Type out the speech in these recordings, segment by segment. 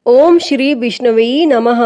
ओम श्री विष्णवे नमः।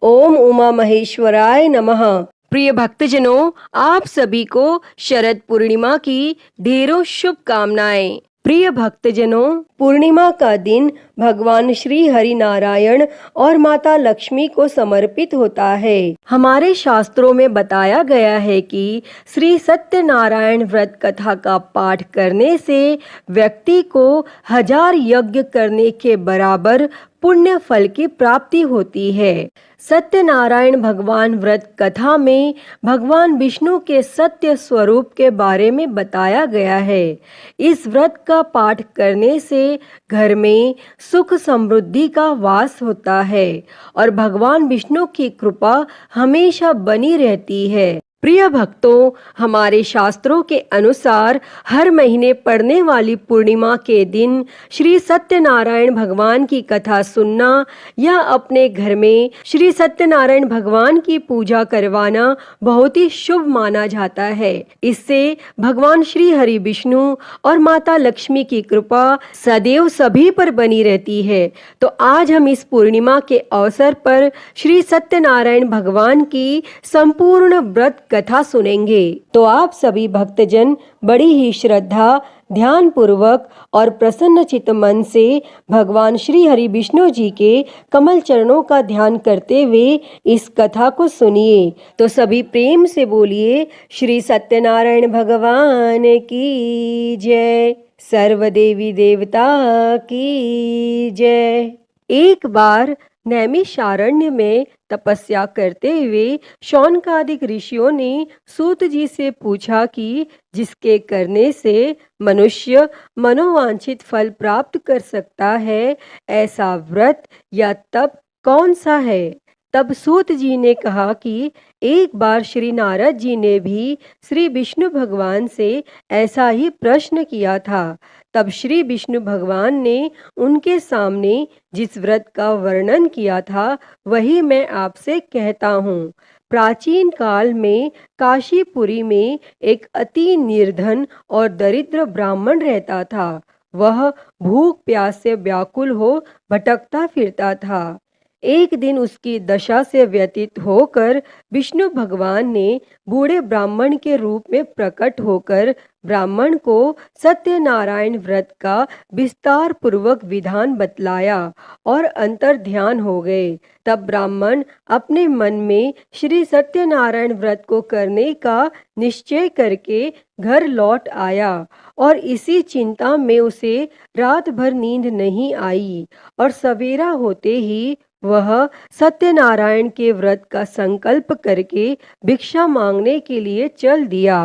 ओम उमा महेश्वराय नमः। प्रिय भक्तजनों, आप सभी को शरद पूर्णिमा की ढेरों शुभकामनाएं। प्रिय भक्तजनों, पूर्णिमा का दिन भगवान श्री हरि नारायण और माता लक्ष्मी को समर्पित होता है। हमारे शास्त्रों में बताया गया है कि श्री सत्यनारायण व्रत कथा का पाठ करने से व्यक्ति को 1000 यज्ञ करने के बराबर पुण्य फल की प्राप्ति होती है। सत्यनारायण भगवान व्रत कथा में भगवान विष्णु के सत्य स्वरूप के बारे में बताया गया है। इस व्रत का पाठ करने से घर में सुख समृद्धि का वास होता है और भगवान विष्णु की कृपा हमेशा बनी रहती है। प्रिय भक्तों, हमारे शास्त्रों के अनुसार हर महीने पड़ने वाली पूर्णिमा के दिन श्री सत्यनारायण भगवान की कथा सुनना या अपने घर में श्री सत्यनारायण भगवान की पूजा करवाना बहुत ही शुभ माना जाता है। इससे भगवान श्री हरि विष्णु और माता लक्ष्मी की कृपा सदैव सभी पर बनी रहती है। तो आज हम इस पूर्णिमा के अवसर पर श्री सत्यनारायण भगवान की संपूर्ण व्रत कथा सुनेंगे। तो आप सभी भक्तजन बड़ी ही श्रद्धा, ध्यान पूर्वक और प्रसन्न चित्त मन से भगवान श्री हरि विष्णु जी के कमल चरणों का ध्यान करते हुए इस कथा को सुनिए। तो सभी प्रेम से बोलिए, श्री सत्यनारायण भगवान की जय, सर्व देवी देवता की जय। एक बार नैमिषारण्य में तपस्या करते हुए शौनकादिक ऋषियों ने सूत जी से पूछा कि जिसके करने से मनुष्य मनोवांछित फल प्राप्त कर सकता है, ऐसा व्रत या तप कौन सा है। तब सूत जी ने कहा कि एक बार श्री नारद जी ने भी श्री विष्णु भगवान से ऐसा ही प्रश्न किया था। तब श्री विष्णु भगवान ने उनके सामने जिस व्रत का वर्णन किया था वही मैं आपसे कहता हूँ। प्राचीन काल में काशीपुरी में एक अति निर्धन और दरिद्र ब्राह्मण रहता था। वह भूख प्यास से व्याकुल हो भटकता फिरता था। एक दिन उसकी दशा से व्यतीत होकर विष्णु भगवान ने बूढ़े ब्राह्मण के रूप में प्रकट होकर ब्राह्मण को सत्यनारायण व्रत का विस्तार पूर्वक विधान बतलाया और अंतर ध्यान हो गए। तब ब्राह्मण अपने मन में श्री सत्यनारायण व्रत को करने का निश्चय करके घर लौट आया और इसी चिंता में उसे रात भर नींद नहीं आई और सवेरा होते ही वह सत्यनारायण के व्रत का संकल्प करके भिक्षा मांगने के लिए चल दिया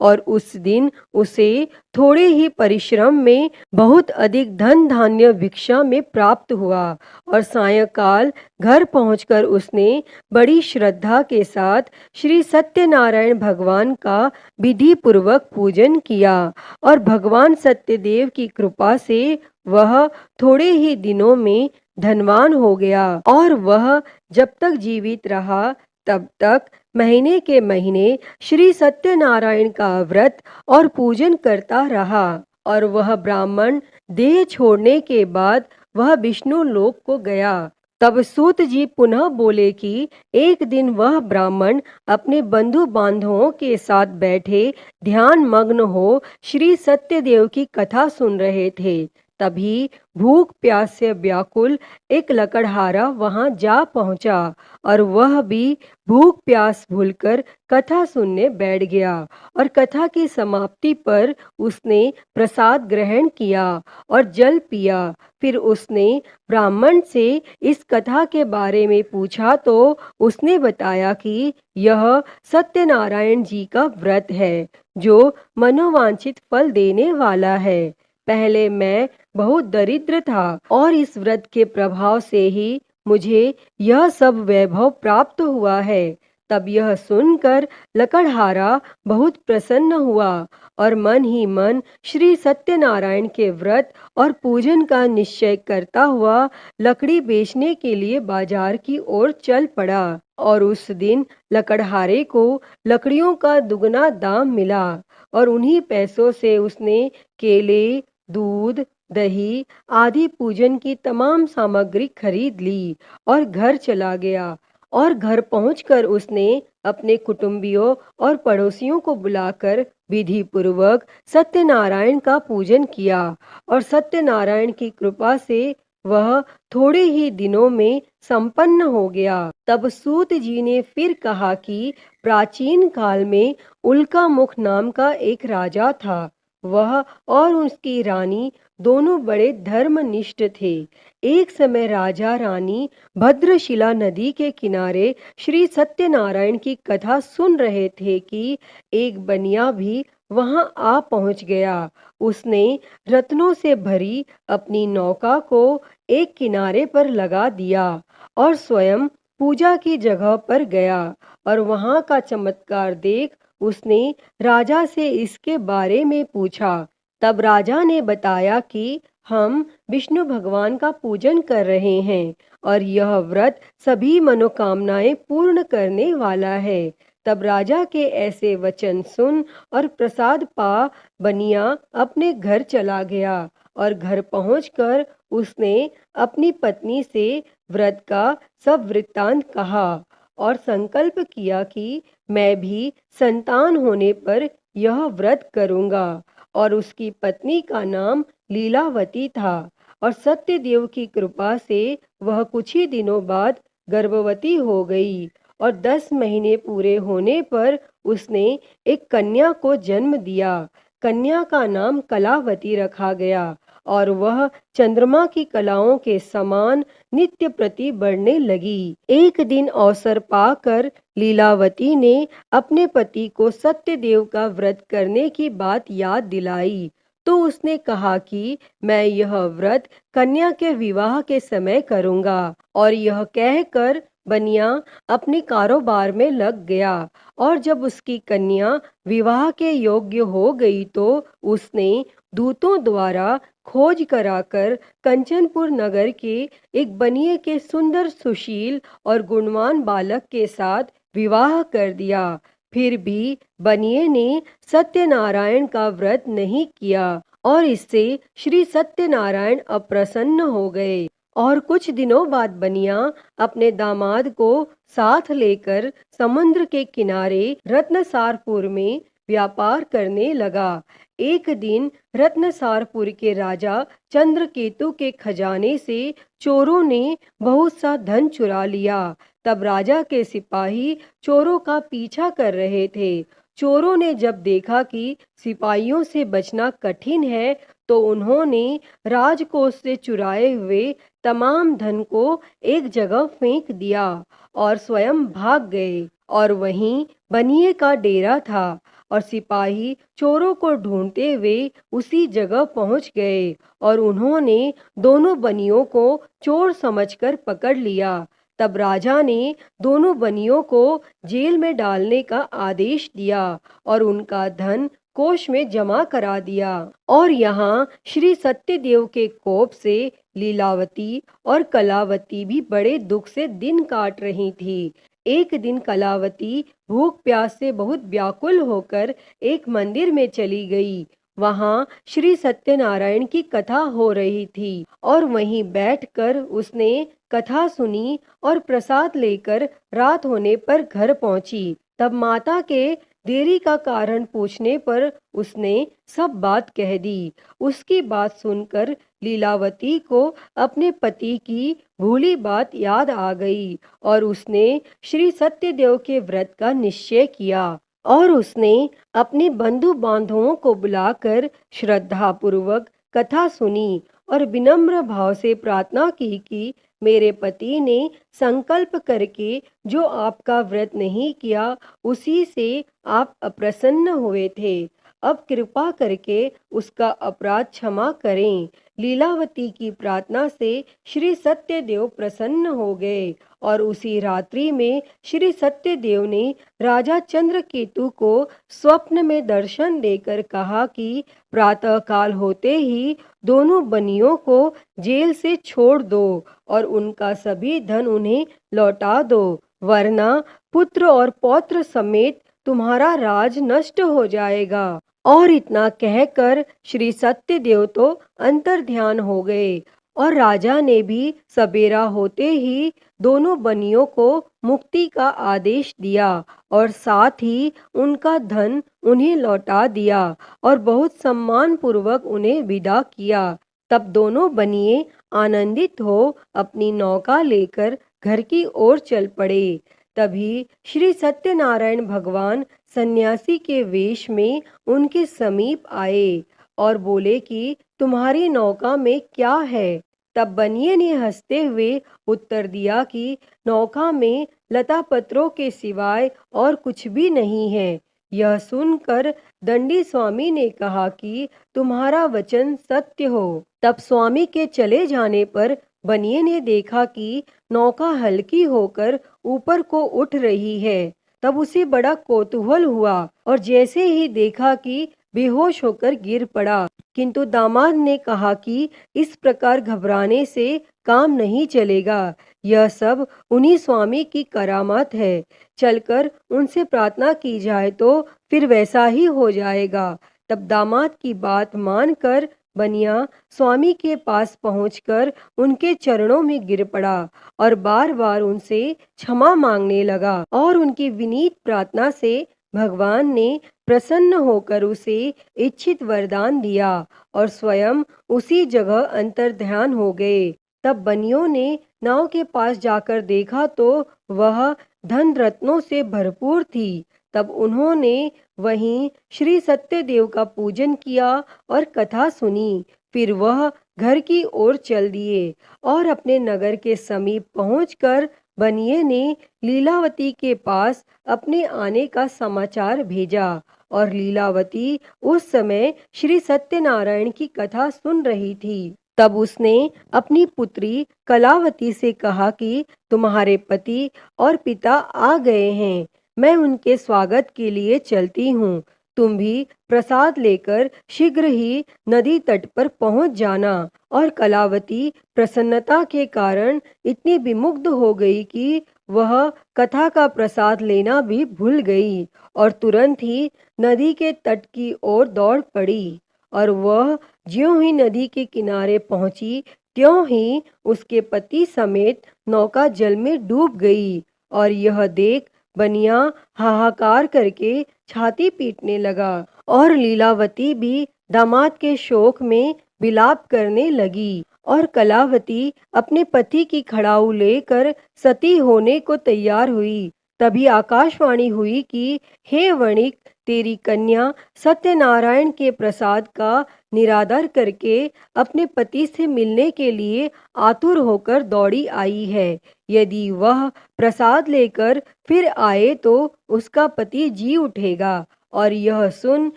और उस दिन उसे थोड़े ही परिश्रम में बहुत अधिक धन धान्य भिक्षा में प्राप्त हुआ और सायंकाल घर पहुंचकर उसने बड़ी श्रद्धा के साथ श्री सत्यनारायण भगवान का विधि पूर्वक पूजन किया और भगवान सत्यदेव की कृपा से वह थोड़े ही दिनों में धनवान हो गया और वह जब तक जीवित रहा तब तक महीने के महीने श्री सत्यनारायण का व्रत और पूजन करता रहा। और वह ब्राह्मण देह छोड़ने के बाद वह विष्णु लोक को गया। तब सूत जी पुनः बोले कि एक दिन वह ब्राह्मण अपने बंधु बांधवों के साथ बैठे ध्यान मग्न हो श्री सत्यदेव की कथा सुन रहे थे। तभी भूख प्यास से व्याकुल एक लकड़हारा वहां जा पहुंचा और वह भी भूख प्यास भूलकर कथा सुनने बैठ गया और कथा की समाप्ति पर उसने प्रसाद ग्रहण किया और जल पिया। फिर उसने ब्राह्मण से इस कथा के बारे में पूछा तो उसने बताया कि यह सत्यनारायण जी का व्रत है जो मनोवांछित फल देने वाला है। पहले मैं बहुत दरिद्र था और इस व्रत के प्रभाव से ही मुझे यह सब वैभव प्राप्त हुआ है। तब यह सुनकर लकड़हारा बहुत प्रसन्न हुआ और मन ही मन श्री सत्यनारायण के व्रत और पूजन का निश्चय करता हुआ लकड़ी बेचने के लिए बाजार की ओर चल पड़ा और उस दिन लकड़हारे को लकड़ियों का दुगना दाम मिला और उन्हीं पैसों से उसने केले, दूध, दही आदि पूजन की तमाम सामग्री खरीद ली और घर चला गया। और घर पहुंचकर उसने अपने कुटुंबियों और पड़ोसियों को बुलाकर विधि पूर्वक सत्यनारायण का पूजन किया। और सत्यनारायण की कृपा से वह थोड़े ही दिनों में संपन्न हो गया। तब सूत जी ने फिर कहा कि प्राचीन काल में उल्का मुख नाम का एक राजा था। वह और उसकी रानी दोनों बड़े धर्मनिष्ठ थे। एक समय राजा रानी भद्रशिला नदी के किनारे श्री सत्यनारायण की कथा सुन रहे थे कि एक बनिया भी वहां आ पहुंच गया। उसने रत्नों से भरी अपनी नौका को एक किनारे पर लगा दिया और स्वयं पूजा की जगह पर गया। और वहां का चमत्कार देख उसने राजा से इसके बारे में पूछा। तब राजा ने बताया कि हम विष्णु भगवान का पूजन कर रहे हैं और यह व्रत सभी मनोकामनाएं पूर्ण करने वाला है। तब राजा के ऐसे वचन सुन और प्रसाद पा बनिया अपने घर चला गया। और घर पहुंचकर उसने अपनी पत्नी से व्रत का सब वृत्तांत कहा और संकल्प किया कि मैं भी संतान होने पर यह व्रत करूंगा। और उसकी पत्नी का नाम लीलावती था। और सत्यदेव की कृपा से वह कुछ ही दिनों बाद गर्भवती हो गई। और 10 महीने पूरे होने पर उसने एक कन्या को जन्म दिया। कन्या का नाम कलावती रखा गया और वह चंद्रमा की कलाओं के समान नित्य प्रति बढ़ने लगी। एक दिन अवसर पाकर लीलावती ने अपने पति को सत्यदेव का व्रत करने की बात याद दिलाई। तो उसने कहा कि मैं यह व्रत कन्या के विवाह के समय करूंगा। और यह कहकर बनिया अपने कारोबार में लग गया। और जब उसकी कन्या विवाह के योग्य हो गई तो उसने दूतों द्वारा खोज कराकर कंचनपुर नगर के एक बनिए के सुंदर सुशील और गुणवान बालक के साथ विवाह कर दिया। फिर भी बनिए ने सत्यनारायण का व्रत नहीं किया और इससे श्री सत्यनारायण अप्रसन्न हो गए। और कुछ दिनों बाद बनिया अपने दामाद को साथ लेकर समुद्र के किनारे रत्नसारपुर में व्यापार करने लगा। एक दिन रत्नसारपुर के राजा चंद्रकेतु के खजाने से चोरों ने बहुत सा धन चुरा लिया। तब राजा के सिपाही चोरों का पीछा कर रहे थे। चोरों ने जब देखा कि सिपाहियों से बचना कठिन है तो उन्होंने राजकोष से चुराए हुए तमाम धन को एक जगह फेंक दिया और स्वयं भाग गए। और वहीं बनिए का डेरा था और सिपाही चोरों को ढूंढते हुए उसी जगह पहुंच गए और उन्होंने दोनों बनियों को चोर समझकर पकड़ लिया। तब राजा ने दोनों बनियों को जेल में डालने का आदेश दिया और उनका धन कोष में जमा करा दिया। और यहाँ श्री सत्यदेव के कोप से लीलावती और कलावती भी बड़े दुख से दिन काट रही थी। एक दिन कलावती भूख प्यास से बहुत व्याकुल होकर एक मंदिर में चली गई। वहां श्री सत्यनारायण की कथा हो रही थी और वहीं बैठकर उसने कथा सुनी और प्रसाद लेकर रात होने पर घर पहुंची। तब माता के देरी का कारण पूछने पर उसने सब बात कह दी। उसकी बात सुनकर लीलावती को अपने पति की भूली बात याद आ गई और उसने श्री सत्यदेव के व्रत का निश्चय किया। और उसने अपने बंधु बांधवों को बुलाकर श्रद्धा पूर्वक कथा सुनी और विनम्र भाव से प्रार्थना की कि मेरे पति ने संकल्प करके जो आपका व्रत नहीं किया उसी से आप अप्रसन्न हुए थे। अब कृपा करके उसका अपराध क्षमा करें। लीलावती की प्रार्थना से श्री सत्यदेव प्रसन्न हो गए और उसी रात्रि में श्री सत्यदेव ने राजा चंद्रकेतु को स्वप्न में दर्शन देकर कहा कि प्रातः काल होते ही दोनों बनियों को जेल से छोड़ दो और उनका सभी धन उन्हें लौटा दो, वरना पुत्र और पौत्र समेत तुम्हारा राज नष्ट हो जाएगा। और इतना कहकर श्री सत्यदेव तो अंतर ध्यान हो गए और राजा ने भी सबेरा होते ही दोनों बनियों को मुक्ति का आदेश दिया और साथ ही उनका धन उन्हें लौटा दिया और बहुत सम्मान पूर्वक उन्हें विदा किया। तब दोनों बनिए आनंदित हो अपनी नौका लेकर घर की ओर चल पड़े। तभी श्री सत्यनारायण भगवान सन्यासी के वेश में उनके समीप आए और बोले कि तुम्हारी नौका में क्या है। तब बनिए ने हंसते हुए उत्तर दिया कि नौका में लता पत्रों के सिवाय और कुछ भी नहीं है। यह सुनकर दंडी स्वामी ने कहा कि तुम्हारा वचन सत्य हो। तब स्वामी के चले जाने पर बनिए ने देखा कि नौका हल्की होकर ऊपर को उठ रही है। तब उसे बड़ा कौतूहल हुआ और जैसे ही देखा कि बेहोश होकर गिर पड़ा। किंतु दामाद ने कहा कि इस प्रकार घबराने से काम नहीं चलेगा, यह सब उन्हीं स्वामी की करामात है। चलकर उनसे प्रार्थना की जाए तो फिर वैसा ही हो जाएगा। तब दामाद की बात मानकर बनिया स्वामी के पास पहुंचकर उनके चरणों में गिर पड़ा और बार बार उनसे क्षमा मांगने लगा और उनकी विनीत प्रार्थना से भगवान ने प्रसन्न होकर उसे इच्छित वरदान दिया और स्वयं उसी जगह अंतर्ध्यान हो गए। तब बनियों ने नाव के पास जाकर देखा तो वह धन रत्नों से भरपूर थी। तब उन्होंने वहीं श्री सत्यदेव का पूजन किया और कथा सुनी। फिर वह घर की ओर चल दिए और अपने नगर के समीप पहुंचकर बनिए ने लीलावती के पास अपने आने का समाचार भेजा और लीलावती उस समय श्री सत्यनारायण की कथा सुन रही थी। तब उसने अपनी पुत्री कलावती से कहा कि तुम्हारे पति और पिता आ गए हैं, मैं उनके स्वागत के लिए चलती हूँ। तुम भी प्रसाद लेकर शीघ्र ही नदी तट पर पहुँच जाना। और कलावती प्रसन्नता के कारण इतनी विमुग्ध हो गई कि वह कथा का प्रसाद लेना भी भूल गई और तुरंत ही नदी के तट की ओर दौड़ पड़ी। और वह ज्यों ही नदी के किनारे पहुंची त्यों ही उसके पति समेत नौका जल में डूब गई। और यह देख बनिया हाहाकार करके छाती पीटने लगा और लीलावती भी दामाद के शोक में विलाप करने लगी। और कलावती अपने पति की खड़ाऊ लेकर सती होने को तैयार हुई। तभी आकाशवाणी हुई कि हे वणिक, तेरी कन्या सत्यनारायण के प्रसाद का निरादर करके अपने पति से मिलने के लिए आतुर होकर दौड़ी आई है। यदि वह प्रसाद लेकर फिर आए तो उसका पति जी उठेगा। और यह सुन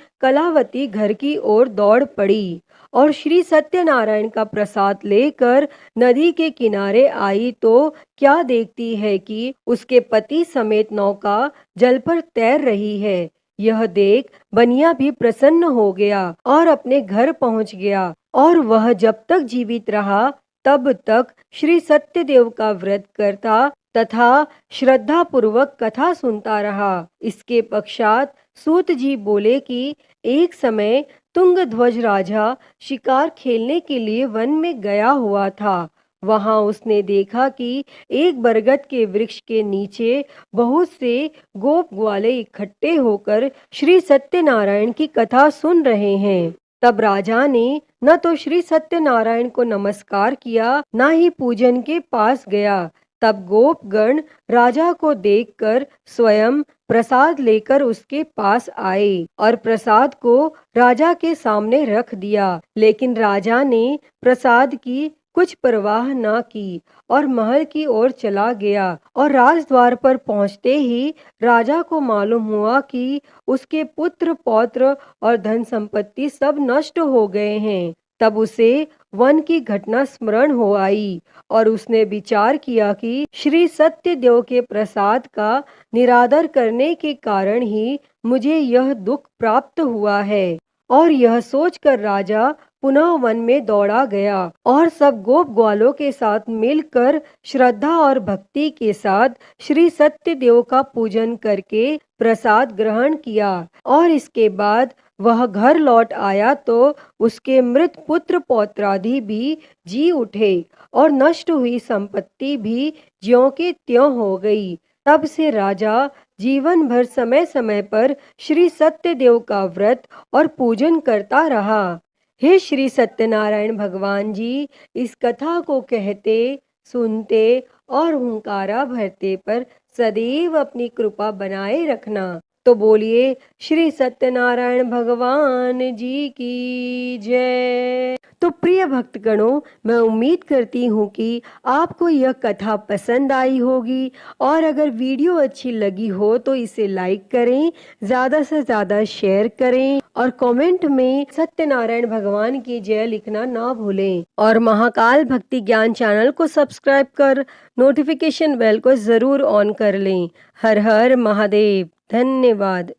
कलावती घर की ओर दौड़ पड़ी और श्री सत्यनारायण का प्रसाद लेकर नदी के किनारे आई तो क्या देखती है कि उसके पति समेत नौका जल पर तैर रही है। यह देख बनिया भी प्रसन्न हो गया और अपने घर पहुंच गया। और वह जब तक जीवित रहा तब तक श्री सत्यदेव का व्रत करता तथा श्रद्धा पूर्वक कथा सुनता रहा। इसके पश्चात सूत जी बोले कि एक समय तुंगध्वज राजा शिकार खेलने के लिए वन में गया हुआ था। वहां उसने देखा कि एक बरगद के वृक्ष के नीचे बहुत से गोप ग्वाले इकट्ठे होकर श्री सत्यनारायण की कथा सुन रहे हैं। तब राजा ने न तो श्री सत्यनारायण को नमस्कार किया, न ही पूजन के पास गया। तब गोपगण राजा को देखकर स्वयं प्रसाद लेकर उसके पास आए और प्रसाद को राजा के सामने रख दिया। लेकिन राजा ने प्रसाद की कुछ परवाह न की और महल की ओर चला गया। और राजद्वार पर पहुंचते ही राजा को मालूम हुआ कि उसके पुत्र पौत्र और धन संपत्ति सब नष्ट हो गए हैं। तब उसे वन की घटना स्मरण हो आई और उसने विचार किया कि श्री सत्यदेव के प्रसाद का निरादर करने के कारण ही मुझे यह दुख प्राप्त हुआ है। और यह सोचकर राजा पुनः वन में दौड़ा गया और सब गोप ग्वालों के साथ मिलकर श्रद्धा और भक्ति के साथ श्री सत्यदेव का पूजन करके प्रसाद ग्रहण किया। और इसके बाद वह घर लौट आया तो उसके मृत पुत्र पौत्रादि भी जी उठे और नष्ट हुई संपत्ति भी ज्यों की त्यों हो गई। तब से राजा जीवन भर समय समय पर श्री सत्यदेव का व्रत और पूजन करता रहा। हे श्री सत्यनारायण भगवान जी, इस कथा को कहते, सुनते और हुंकारा भरते पर सदैव अपनी कृपा बनाए रखना। तो बोलिए श्री सत्यनारायण भगवान जी की जय। तो प्रिय भक्तगणों, मैं उम्मीद करती हूँ कि आपको यह कथा पसंद आई होगी और अगर वीडियो अच्छी लगी हो तो इसे लाइक करें, ज़्यादा से ज़्यादा शेयर करें और कमेंट में सत्यनारायण भगवान की जय लिखना ना भूलें। और महाकाल भक्ति ज्ञान चैनल को सब्सक्राइब कर नोटिफिकेशन बेल को ज़रूर ऑन कर लें। हर हर महादेव। धन्यवाद।